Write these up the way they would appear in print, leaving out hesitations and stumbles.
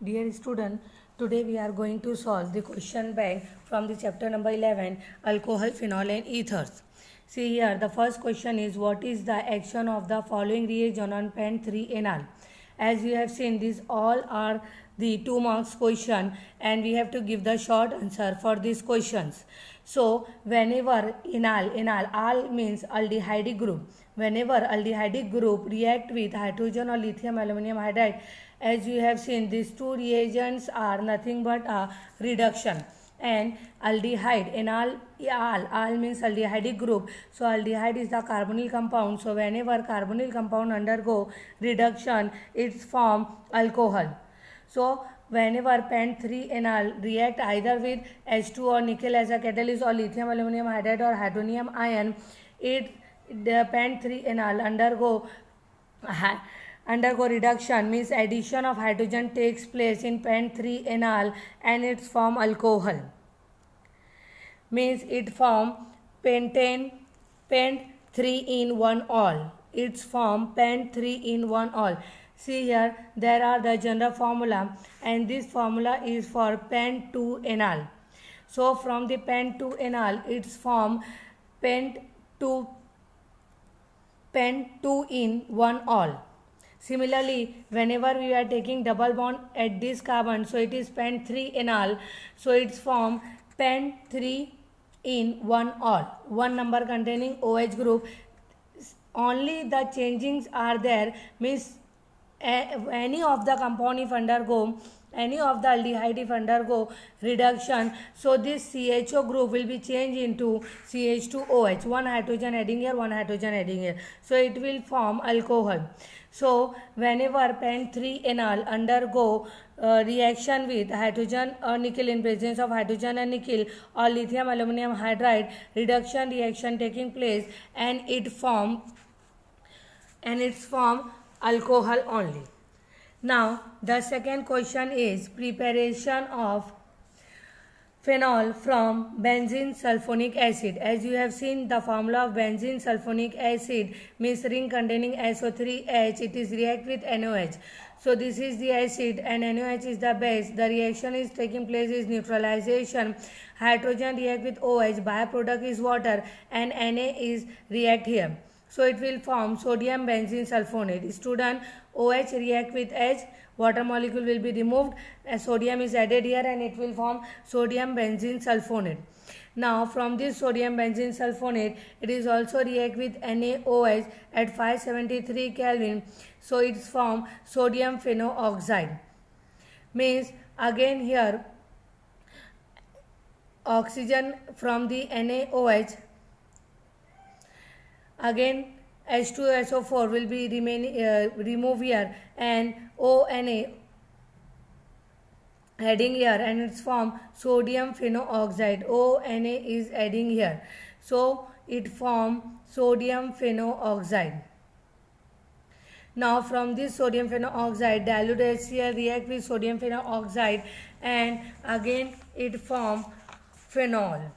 Dear student, today we are going to solve the question bank from the chapter number 11, alcohol, phenol and ethers. See here, the first question is, what is the action of the following reagent on pen-3-enal? As you have seen, these all are the 2 marks question and we have to give the short answer for these questions. So whenever enal, al means aldehyde group. Whenever aldehyde group react with hydrogen or lithium aluminum hydride, as you have seen, these two reagents are nothing but a reduction. And aldehyde, enal, al means aldehyde group. So aldehyde is the carbonyl compound. So whenever carbonyl compound undergo reduction, it's form alcohol. So whenever pen-3-enal react either with H2 or nickel as a catalyst or lithium aluminum hydride or hydronium ion, the pen-3-enal undergo reduction, means addition of hydrogen takes place in pen-3-enal and it's form alcohol. Means it form pentane, pent-3-in-1-ol. It's form pent-3-in-1-ol. See here, there are the general formula and this formula is for pen-2-enal. So from the pen-2-enal, it's form pen-2-in-1-ol. Similarly, whenever we are taking double bond at this carbon, so it is pen-3-enal, so it's form pen-3-in-1-ol. One number containing OH group. Only the changings are there, means any of the compound if undergo, any of the aldehyde if undergo reduction, so this CHO group will be changed into CH2OH, one hydrogen adding here, one hydrogen adding here, so it will form alcohol. So whenever pen-3-enal undergo reaction with hydrogen or nickel in presence of hydrogen and nickel or lithium aluminum hydride, reduction reaction taking place and it's form alcohol only. Now the second question is preparation of phenol from benzene sulfonic acid. As you have seen, the formula of benzene sulfonic acid means ring containing SO3H, it is react with NOH. So this is the acid and NOH is the base. The reaction is taking place is neutralization. Hydrogen react with OH, byproduct is water and Na is react here. So it will form sodium benzene sulfonate. Student, OH react with H, water molecule will be removed, sodium is added here and it will form sodium benzene sulfonate. Now from this sodium benzene sulfonate, it is also react with NaOH at 573 Kelvin. So it's form sodium phenooxide. Means again here oxygen from the NaOH, again H2SO4 will be remove here and ONA adding here and it's form sodium phenooxide. ONA is adding here, so it form sodium phenooxide. Now from this sodium phenooxide, dilute HCl react with sodium phenooxide and again it form phenol.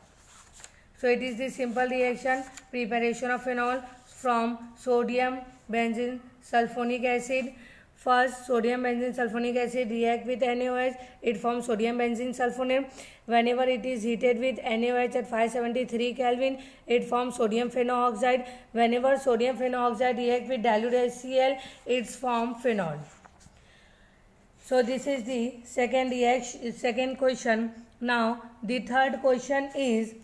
So it is the simple reaction, preparation of phenol from sodium benzene sulfonic acid. First, sodium benzene sulfonic acid react with NaOH, it forms sodium benzene sulfonate. Whenever it is heated with NaOH at 573 Kelvin, it forms sodium phenooxide. Whenever sodium phenooxide react with dilute HCl, it's form phenol. So this is the second question. Now the third question is,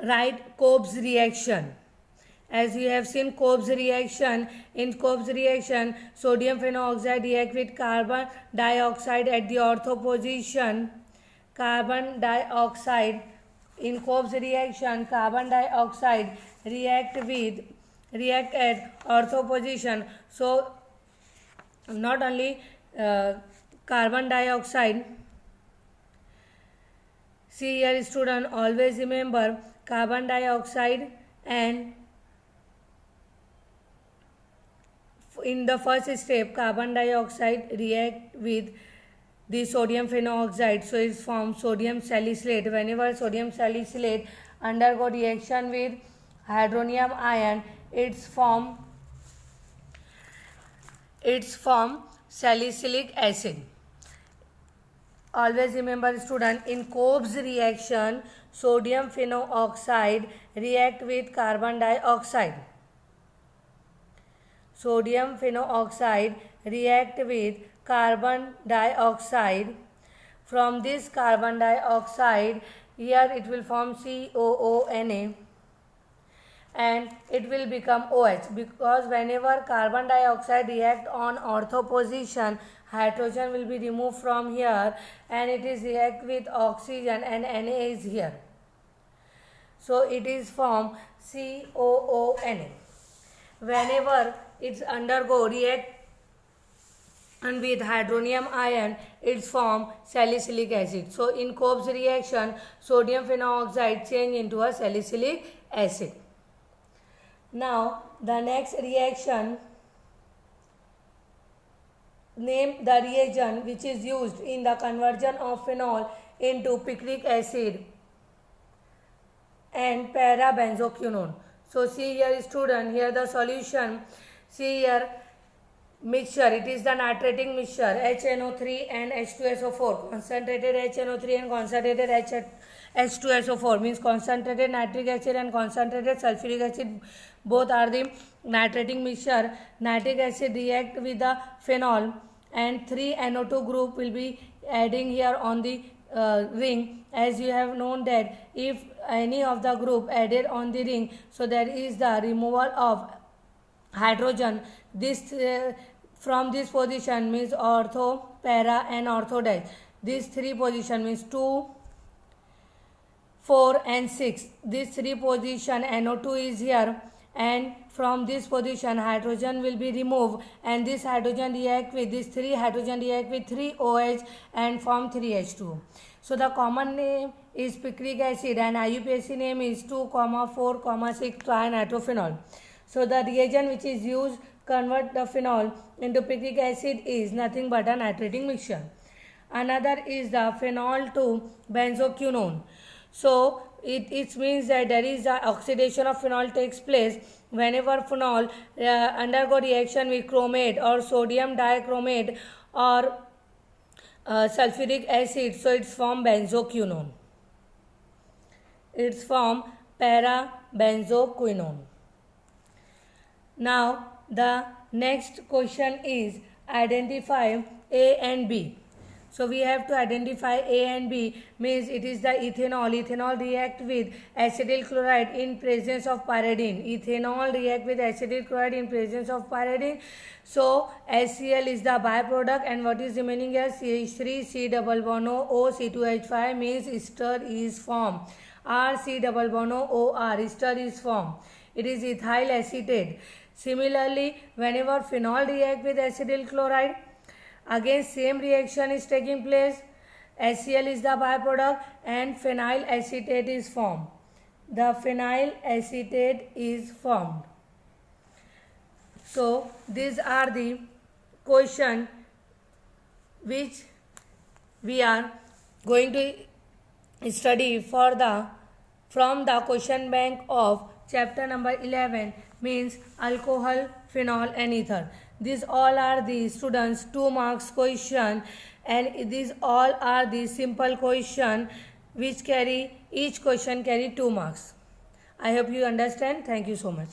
write Cobb's reaction. As you have seen Cobb's reaction, in Cobb's reaction, sodium phenooxide react with carbon dioxide at the ortho position. Carbon dioxide, in Cobb's reaction, carbon dioxide react at ortho position. So not only carbon dioxide, see here student, always remember carbon dioxide and in the first step carbon dioxide react with the sodium phenooxide, so it forms sodium salicylate. Whenever sodium salicylate undergo reaction with hydronium ion, it's form salicylic acid. Always remember student, in Cobb's reaction, sodium phenoxide react with carbon dioxide. Sodium phenoxide react with carbon dioxide. From this carbon dioxide, here it will form COONA and it will become OH, because whenever carbon dioxide react on ortho position, hydrogen will be removed from here and it is react with oxygen and Na is here. So it is formed COONA. Whenever it's undergo react and with hydronium ion, it's form salicylic acid. So in Cobb's reaction, sodium phenoxide change into a salicylic acid. Now the next reaction, name the reagent which is used in the conversion of phenol into picric acid and para-benzoquinone. So see here student, here the solution, see here mixture, it is the nitrating mixture HNO3 and H2SO4, concentrated HNO3 and concentrated H2SO4, means concentrated nitric acid and concentrated sulfuric acid, both are the nitrating mixture. Nitric acid react with the phenol and 3NO2 group will be adding here on the ring, as you have known that if any of the group added on the ring, so there is the removal of hydrogen. This from this position means ortho, para and ortho-dies. These three position means 2, 4 and 6. This three position NO2 is here, and from this position hydrogen will be removed, and this hydrogen react with this 3 hydrogen react with 3 OH and form 3H2. So the common name is picric acid and IUPAC name is 2,4,6 trianitrophenol. So the reagent which is used convert the phenol into picric acid is nothing but a nitrating mixture. Another is the phenol to benzoquinone. So it means that there is the oxidation of phenol takes place whenever phenol undergo reaction with chromate or sodium dichromate or sulfuric acid. So it's form benzoquinone. It's form para-benzoquinone. Now the next question is identify A and B. So we have to identify A and B, means it is the ethanol. Ethanol react with acetyl chloride in presence of pyridine. Ethanol react with acetyl chloride in presence of pyridine. So HCl is the byproduct, and what is remaining here? CH3, C double bond O, C2H5 means ester is formed. R, C double bond O, R, ester is formed. It is ethyl acetate. Similarly, whenever phenol react with acetyl chloride, again same reaction is taking place. HCl is the byproduct and phenyl acetate is formed. The phenyl acetate is formed. So these are the questions which we are going to study from the question bank of chapter number 11, means alcohol, phenol and ether. These all are the students 2 marks question, and these all are the simple question which each question carry 2 marks. I hope you understand. Thank you so much.